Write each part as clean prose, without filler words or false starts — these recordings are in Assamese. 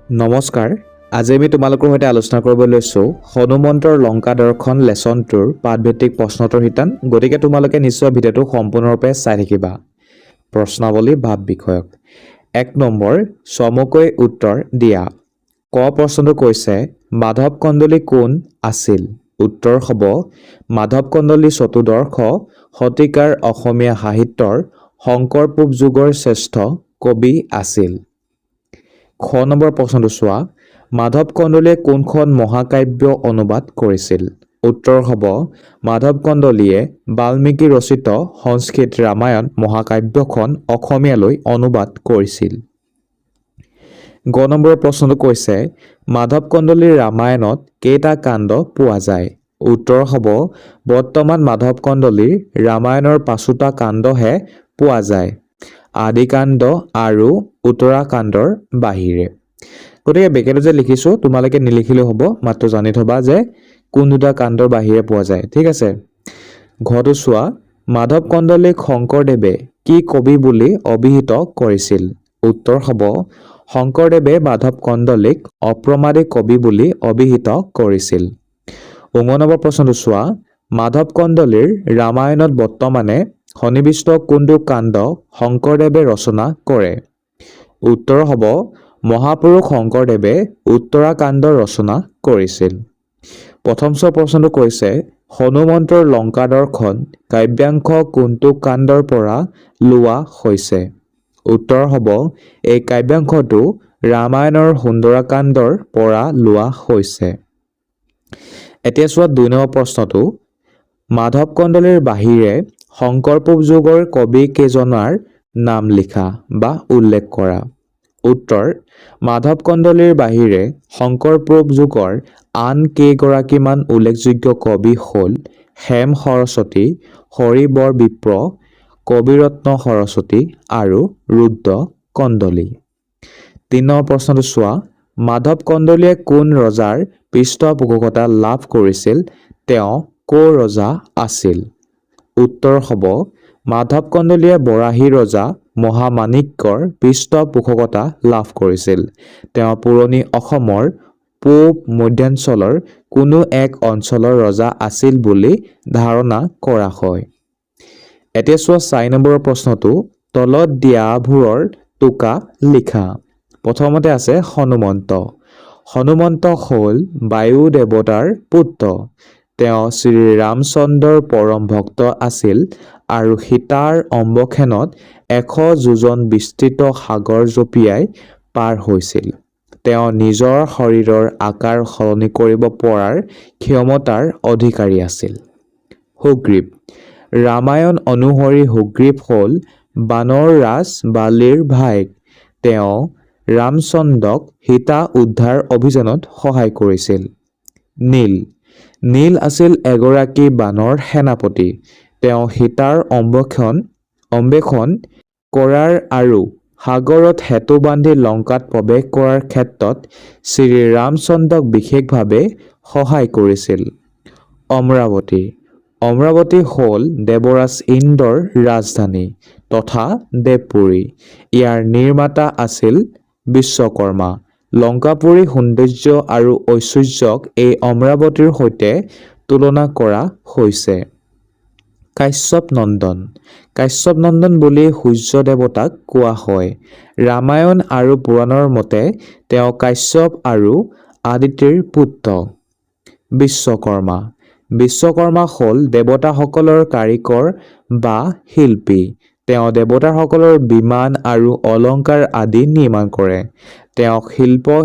নমস্কাৰ। আজি আমি তোমালোকৰ সৈতে আলোচনা কৰিব লৈছোঁ হনুমন্তৰ লংকা দৰ্শন লেচন 2ৰ পাঠভিত্তিক প্ৰশ্নোত্তৰ শিতান। গতিকে তোমালোকে নিশ্চয় ভিডিঅ'টো সম্পূৰ্ণৰূপে চাই থাকিবা। প্ৰশ্নাৱলী ভাৱ বিষয়ক 1 নম্বৰ চমুকৈ উত্তৰ দিয়া। ক প্ৰশ্নটো কৈছে মাধৱ কন্দলী কোন আছিল? উত্তৰ হ'ব মাধৱ কন্দলী চতুৰ্দশ শতিকাৰ অসমীয়া সাহিত্যৰ শংকৰ-পূব যুগৰ শ্ৰেষ্ঠ কবি আছিল। খ নম্বৰ প্ৰশ্নটো চোৱা মাধৱ কন্দলীয়ে কোনখন মহাকাব্য অনুবাদ কৰিছিল? উত্তৰ হ'ব মাধৱ কন্দলীয়ে বাল্মীকি ৰচিত সংস্কৃত ৰামায়ণ মহাকাব্যখন অসমীয়ালৈ অনুবাদ কৰিছিল। গ নম্বৰ প্ৰশ্নটো কৈছে মাধৱ কন্দলীৰ ৰামায়ণত কেইটা কাণ্ড পোৱা যায়? উত্তৰ হ'ব বৰ্তমান মাধৱ কন্দলীৰ ৰামায়ণৰ 5টা কাণ্ডহে পোৱা যায়, আদিকাণ্ড আৰু উত্তৰাকাণ্ডৰ বাহিৰে। গতিকে বেকেটত যে লিখিছোঁ তোমালোকে নিলিখিলেও হ'ব, মাত্ৰ জানি থবা যে কোন দুটা কাণ্ডৰ বাহিৰে পোৱা যায়। ঠিক আছে। ঘৰটো চোৱা মাধৱ কন্দলীক শংকৰদেৱে কি কবি বুলি অভিহিত কৰিছিল? উত্তৰ হ'ব শংকৰদেৱে মাধৱ কন্দলীক অপ্ৰমাদী কবি বুলি অভিহিত কৰিছিল। 19 নম্বৰ প্ৰশ্নটো চোৱা মাধৱ কন্দলীৰ ৰামায়ণত বৰ্তমানে সন্নিৱিষ্ট কোনটো কাণ্ড শংকৰদেৱে ৰচনা কৰে? উত্তৰ হ'ব মহাপুৰুষ শংকৰদেৱে উত্তৰাকাণ্ড ৰচনা কৰিছিল। প্ৰথম প্ৰশ্নটো কৈছে হনুমন্তৰ লংকা দৰ্শন কাব্যাংশ কোনটো কাণ্ডৰ পৰা লোৱা হৈছে? উত্তৰ হ'ব এই কাব্যাংশটো ৰামায়ণৰ সুন্দৰাকাণ্ডৰ পৰা লোৱা হৈছে। এতিয়া চোৱা 2 নম্বৰ প্ৰশ্নটো মাধৱ কন্দলীৰ বাহিৰে শংকৰ-পূব যুগৰ কবি কেইজনৰ নাম লিখা বা উল্লেখ কৰা। উত্তৰ মাধৱ কন্দলীৰ বাহিৰে শংকৰ-পূব যুগৰ আন কেইগৰাকীমান উল্লেখযোগ্য কবি হ'ল হেম সৰস্বতী, হৰিবৰ বিপ্ৰ, কবিৰত্ন সৰস্বতী আৰু ৰুদ্ৰ কন্দলী। 3 নম্বৰ প্ৰশ্নটো চোৱা মাধৱ কন্দলীয়ে কোন ৰজাৰ পৃষ্ঠপোষকতা লাভ কৰিছিল? তেওঁ ক'ৰ ৰজা আছিল? উত্তৰ হ'ব মাধৱ কন্দলীয়ে বৰাহী ৰজা মহামাণিক্যৰ পৃষ্ঠপোষকতা লাভ কৰিছিল। তেওঁ পুৰণি অসমৰ পূব মধ্যাঞ্চলৰ কোনো এক অঞ্চলৰ ৰজা আছিল বুলি ধাৰণা কৰা হয়। এতিয়া চোৱা 4 নম্বৰৰ প্ৰশ্নটো তলত দিয়াবোৰৰ টোকা লিখা। প্ৰথমতে আছে হনুমন্ত। হনুমন্ত হ'ল বায়ু দেৱতাৰ পুত্ৰ। তেওঁ শ্ৰী ৰামচন্দ্ৰৰ পৰম ভক্ত আছিল আৰু সীতাৰ অম্বখেনত 100 যোজন বিস্তৃত সাগৰ জঁপিয়াই পাৰ হৈছিল। তেওঁ নিজৰ শৰীৰৰ আকাৰ সলনি কৰিব পৰাৰ ক্ষমতাৰ অধিকাৰী আছিল। সুগ্ৰীৱ। ৰামায়ণ অনুসৰি সুগ্ৰীৱ হ'ল বানৰ ৰাজ বালিৰ ভায়েক। তেওঁ ৰামচন্দ্ৰক সীতা উদ্ধাৰ অভিযানত সহায় কৰিছিল। নীল। নীল আছিল এগৰাকী বানৰ সেনাপতি। তেওঁ সীতাৰ অন্বেষণ কৰাৰ আৰু সাগৰত সেতু বান্ধি লংকাত প্ৰৱেশ কৰাৰ ক্ষেত্ৰত শ্ৰী ৰামচন্দ্ৰক বিশেষভাৱে সহায় কৰিছিল। অমৰাৱতী। অমৰাৱতী হ'ল দেৱৰাজ ইন্দ্ৰৰ ৰাজধানী তথা দেৱপুৰী। ইয়াৰ নিৰ্মাতা আছিল বিশ্বকৰ্মা। লংকাপুৰীৰ সৌন্দৰ্য আৰু ঐশ্বৰ্যক এই অমৰাৱতীৰ সৈতে তুলনা কৰা হৈছে। কাশ্যপ নন্দন। কাশ্যপ নন্দন বুলি সূৰ্য দেৱতাক কোৱা হয়। ৰামায়ণ আৰু পুৰাণৰ মতে তেওঁ কাশ্যপ আৰু আদিতিৰ পুত্ৰ। বিশ্বকৰ্মা। বিশ্বকৰ্মা হ'ল দেৱতাসকলৰ কাৰিকৰ বা শিল্পী। তেওঁ দেৱতাসকলৰ বিমান আৰু অলংকাৰ আদি নিৰ্মাণ কৰে। তেওঁক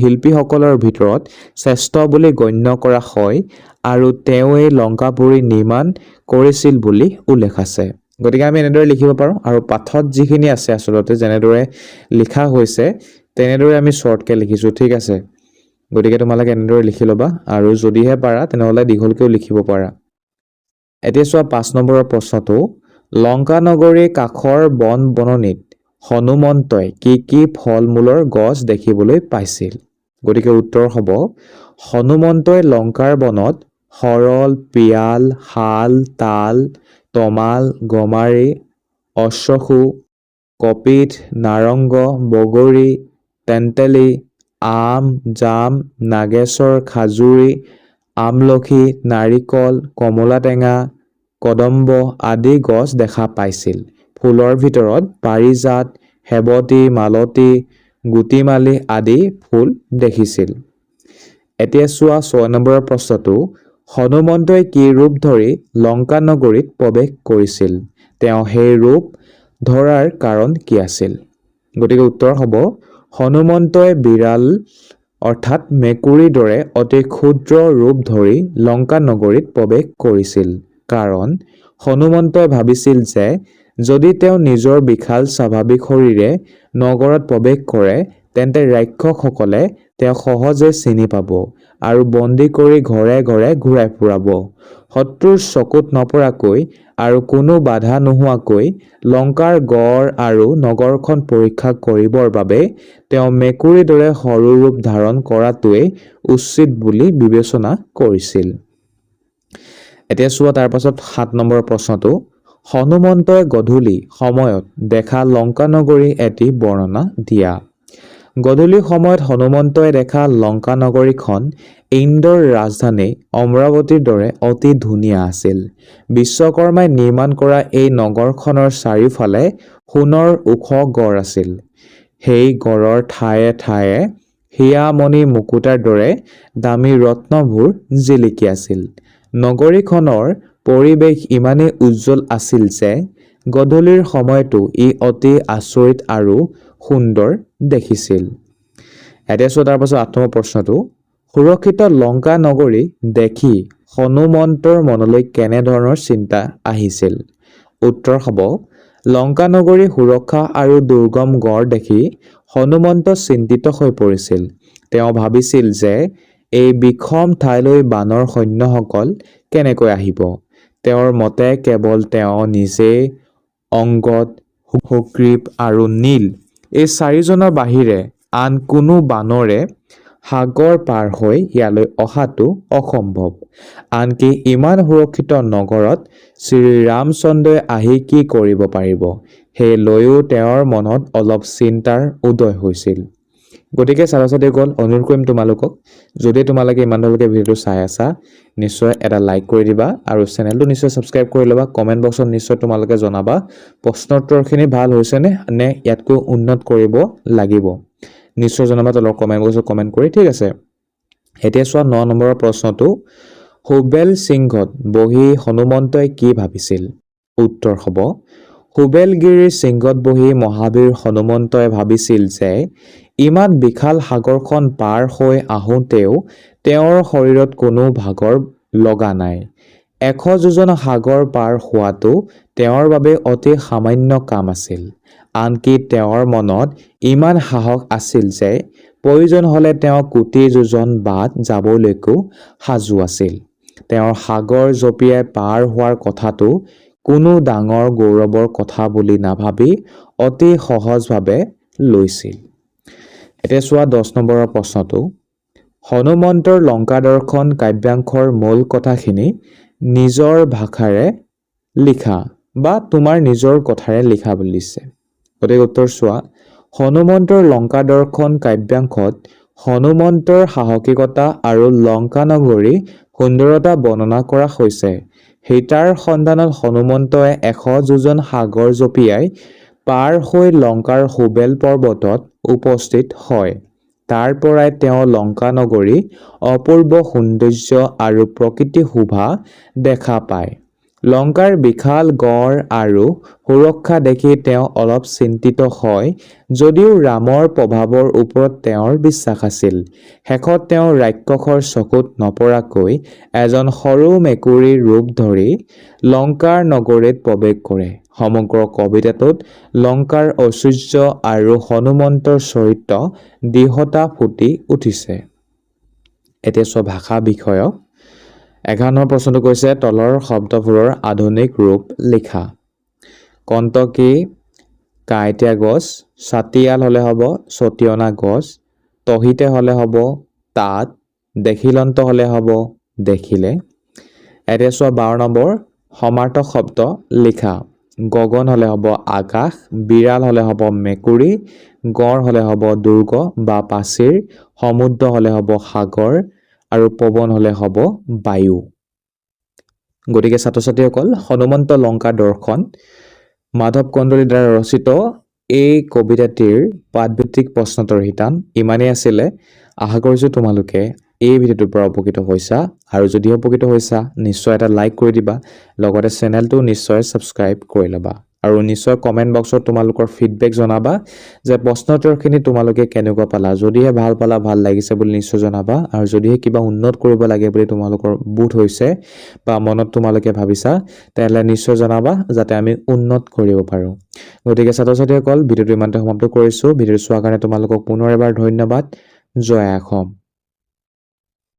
শিল্পীসকলৰ ভিতৰত শ্ৰেষ্ঠ বুলি গণ্য কৰা হয় আৰু তেওঁৱেই লংকাপুৰী নিৰ্মাণ কৰিছিল বুলি উল্লেখ আছে। গতিকে আমি এনেদৰে লিখিব পাৰোঁ আৰু পাঠত যিখিনি আছে আচলতে যেনেদৰে লিখা হৈছে তেনেদৰে আমি শ্বৰ্টকৈ লিখিছোঁ। ঠিক আছে। গতিকে তোমালোকে এনেদৰে লিখি ল'বা আৰু যদিহে পাৰা তেনেহ'লে দীঘলকৈও লিখিব পাৰা। এতিয়া চোৱা 5 নম্বৰৰ প্ৰশ্নটো লংকা নগৰীৰ কাষৰ বন বননিত হনুমন্তই কি কি ফল মূলৰ গছ দেখিবলৈ পাইছিল? গতিকে উত্তৰ হ'ব হনুমন্তই লংকাৰ বনত সৰল, পিয়াল, শাল, তাল, তমাল, গমাৰি, অশ্বশু, কপিত, নাৰংগ, বগৰী, তেন্তেলী আম, জাম, নাগেশ্বৰ, খাজুৰী, আমলখি, নাৰিকল, কমলা টেঙা, কদম্ব আদি গছ দেখা পাইছিল। ফুলৰ ভিতৰত পাৰিজাত, সেৱতী, মালতী, গুটিমালি আদি ফুল দেখিছিল। এতিয়া চোৱা 6 নম্বৰৰ প্ৰশ্নটো। হনুমন্তই কি ৰূপ ধৰি লংকা নগৰীত প্ৰৱেশ কৰিছিল? তেওঁ সেই ৰূপ ধৰাৰ কাৰণ কি আছিল? গতিকে উত্তৰ হ'ব হনুমন্তই বিৰাল অৰ্থাৎ মেকুৰীৰ দৰে অতি ক্ষুদ্ৰ ৰূপ ধৰি লংকা নগৰীত প্ৰৱেশ কৰিছিল। কাৰণ হনুমন্তই ভাবিছিল যে যদি তেওঁ নিজৰ বিশাল স্বাভাৱিক শৰীৰে নগৰত প্ৰৱেশ কৰে তেন্তে ৰাক্ষসসকলে তেওঁক সহজে চিনি পাব আৰু বন্দী কৰি ঘৰে ঘৰে ঘূৰাই ফুৰাব। শত্ৰুৰ চকুত নপৰাকৈ আৰু কোনো বাধা নোহোৱাকৈ লংকাৰ গড় আৰু নগৰখন পৰীক্ষা কৰিবৰ বাবে তেওঁ মেকুৰীৰ দৰে সৰু ৰূপ ধাৰণ কৰাটোৱেই উচিত বুলি বিবেচনা কৰিছিল। এতিয়া চোৱা তাৰ পাছত 7 নম্বৰৰ প্ৰশ্নটো। হনুমন্তই গধূলি সময়ত দেখা লংকা নগৰী এটি বৰ্ণনা দিয়া। গধূলি সময়ত হনুমন্তই দেখা লংকা নগৰীখন ইন্দ্ৰৰ ৰাজধানী অমৰাৱতীৰ দৰে অতি ধুনীয়া আছিল। বিশ্বকৰ্মাই নিৰ্মাণ কৰা এই নগৰখনৰ চাৰিওফালে সোণৰ ওখ গড় আছিল। সেই গড়ৰ ঠায়ে ঠায়ে হীৰা-মণি মুকুতাৰ দৰে দামী ৰত্নবোৰ জিলিকি আছিল। নগৰীখনৰ পৰিৱেশ ইমানেই উজ্জ্বল আছিল যে গধূলিৰ সময়তো ই অতি আচৰিত আৰু সুন্দৰ দেখিছিল। এতিয়া চোৱা তাৰ পাছত 8 নম্বৰ প্ৰশ্নটো। সুৰক্ষিত লংকা নগৰী দেখি হনুমন্তৰ মনলৈ কেনেধৰণৰ চিন্তা আহিছিল? উত্তৰ হ'ব লংকা নগৰী সুৰক্ষা আৰু দুৰ্গম গড় দেখি হনুমন্ত চিন্তিত হৈ পৰিছিল। তেওঁ ভাবিছিল যে এই বিষম ঠাইলৈ বানৰ সৈন্যসকল কেনেকৈ আহিব। তেওঁৰ মতে কেৱল তেওঁ নিজে, অংগদ, সুগ্ৰীৱ আৰু নীল এই 4জনৰ বাহিৰে আন কোনো বানৰে সাগৰ পাৰ হৈ ইয়ালৈ অহাটো অসম্ভৱ। আনকি ইমান সুৰক্ষিত নগৰত শ্ৰীৰামচন্দ্ৰই আহি কি কৰিব পাৰিব সেই লৈও তেওঁৰ মনত অলপ চিন্তাৰ উদয় হৈছিল। গতিকে ছাত্ৰ-ছাত্ৰীসকল অনুৰোধ কৰিম তোমালোকক, যদি তোমালোকে ইমানলৈকে ভিডিঅ'টো চাই আছা নিশ্চয় এটা লাইক কৰি দিবা আৰু চেনেলটো নিশ্চয় ছাবস্ক্ৰাইব কৰি ল'বা। কমেণ্ট বক্সত নিশ্চয় তোমালোকে জনাবা প্ৰশ্নোত্তৰখিনি ভাল হৈছেনে নে ইয়াতকৈ উন্নত কৰিব লাগিব। নিশ্চয় জনাবা তলৰ কমেণ্ট বক্সত কমেণ্ট কৰি, ঠিক আছে। এতিয়া চোৱা 9 নম্বৰৰ প্ৰশ্নটো। হুবেল সিংহত বহি হনুমন্তই কি ভাবিছিল? উত্তৰ হ'ব হুবেলগিৰিৰ সিংহত বহি মহাবীৰ হনুমন্তই ভাবিছিল যে ইমান বিশাল সাগৰখন পাৰ হৈ আহোঁতেও তেওঁৰ শৰীৰত কোনো ভাগৰ লগা নাই। 100 যোজন সাগৰ পাৰ হোৱাটো তেওঁৰ বাবে অতি সামান্য কাম আছিল। আনকি তেওঁৰ মনত ইমান সাহস আছিল যে প্ৰয়োজন হ'লে তেওঁ কোটি যোজন বাট যাবলৈকো সাজু আছিল। তেওঁৰ সাগৰ জঁপিয়াই পাৰ হোৱাৰ কথাটো কোনো ডাঙৰ গৌৰৱৰ কথা বুলি নাভাবি অতি সহজভাৱে লৈছিল। এতিয়া চোৱা 10 নম্বৰৰ প্ৰশ্নটো। হনুমন্তৰ লংকা দৰ্শন কাব্যাংশৰ মূল কথাখিনি নিজৰ ভাষাৰে লিখা বা তোমাৰ নিজৰ কথাৰে লিখা বুলি দিছে। গতিকে উত্তৰ চোৱা। হনুমন্তৰ লংকা দৰ্শন কাব্যাংশত হনুমন্তৰ সাহসিকতা আৰু লংকা নগৰী সুন্দৰতা বৰ্ণনা কৰা হৈছে। সীতাৰ সন্ধানত হনুমন্তই 100 যোজন সাগৰ জঁপিয়াই পাৰ হৈ লংকাৰ হুবেল পৰ্বতত উপস্থিত হয়। তাৰ পৰাই তেওঁ লংকা নগৰী অপূৰ্ব সৌন্দৰ্য আৰু প্ৰকৃতি শোভা দেখা পায়। লংকাৰ বিশাল গড় আৰু সুৰক্ষা দেখি তেওঁ অলপ চিন্তিত হয় যদিও ৰামৰ প্ৰভাৱৰ ওপৰত তেওঁৰ বিশ্বাস আছিল। শেষত তেওঁ ৰাক্ষসৰ চকুত নপৰাকৈ এজন সৰু মেকুৰীৰ ৰূপ ধৰি লংকাৰ নগৰীত প্ৰৱেশ কৰে। সমগ্ৰ কবিতাটোত লংকাৰ ঐশ্বৰ্য আৰু হনুমন্তৰ চৰিত্ৰ দৃঢ়তা ফুটি উঠিছে। এতিয়া চোৱা ভাষা বিষয়ক 11 নম্বৰ প্ৰশ্নটো কৈছে তলৰ শব্দবোৰৰ আধুনিক ৰূপ লিখা। কণ্টকী কাঁইটীয়া গছ, ছাতিয়াল হ'লে হ'ব ছটিয়না গছ, তহিতে হ'লে হ'ব তাত, দেখিলন্ত হ'লে হ'ব দেখিলে। এতিয়া চোৱা 12 নম্বৰ সমাৰ্থক শব্দ লিখা। গগন হ'লে হ'ব আকাশ, বিড়াল হ'লে হ'ব মেকুৰী, গড় হ'লে হ'ব দুৰ্গ বা প্ৰাচীৰ, সমুদ্ৰ হ'লে হ'ব সাগৰ আৰু পৱন হ'লে হ'ব বায়ু। গতিকে ছাত্ৰ ছাত্ৰীসকল হনুমন্ত লংকা দৰ্শন মাধৱ কন্দলীৰ দ্বাৰা ৰচিত এই কবিতাটিৰ পাঠভিত্তিক প্ৰশ্নোত্তৰ শিতান ইমানেই আছিলে। আশা কৰিছোঁ তোমালোকে এই ভিডিঅ'টোৰ পৰা উপকৃত হৈছা, আৰু যদি উপকৃত হৈছা নিশ্চয় এটা লাইক কৰি দিবা, লগতে চেনেলটো নিশ্চয় ছাবস্ক্ৰাইব কৰি ল'বা, আৰু নিশ্চয় কমেণ্ট বক্সত তোমালোকৰ ফিডবেক জনাবা যে প্ৰশ্নোত্তৰখিনি তোমালোকে কেনেকুৱা পালা। যদিহে ভাল পালা, ভাল লাগিছে বুলি নিশ্চয় জনাবা, আৰু যদিহে কিবা উন্নত কৰিব লাগে বুলি তোমালোকৰ বোধ হৈছে বা মনত তোমালোকে ভাবিছা তেনেহ'লে নিশ্চয় জনাবা যাতে আমি উন্নত কৰিব পাৰোঁ। গতিকে ছাত্ৰ ছাত্ৰীসকল ভিডিঅ'টো ইমানতে সমাপ্ত কৰিছোঁ। ভিডিঅ'টো চোৱাৰ কাৰণে তোমালোকক পুনৰ এবাৰ ধন্যবাদ। জয় অসম।